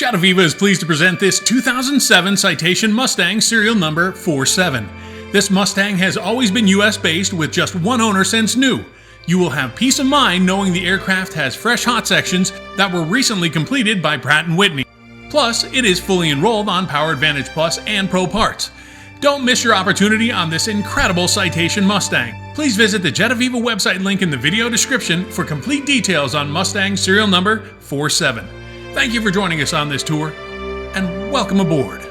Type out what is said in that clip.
Jetta is pleased to present this 2007 Citation Mustang serial number 47. This Mustang has always been US based with just one owner since new. You will have peace of mind knowing the aircraft has fresh hot sections that were recently completed by Pratt & Whitney. Plus, it is fully enrolled on Power Advantage Plus and Pro Parts. Don't miss your opportunity on this incredible Citation Mustang. Please visit the Jetta website link in the video description for complete details on Mustang serial number 47. Thank you for joining us on this tour, and welcome aboard.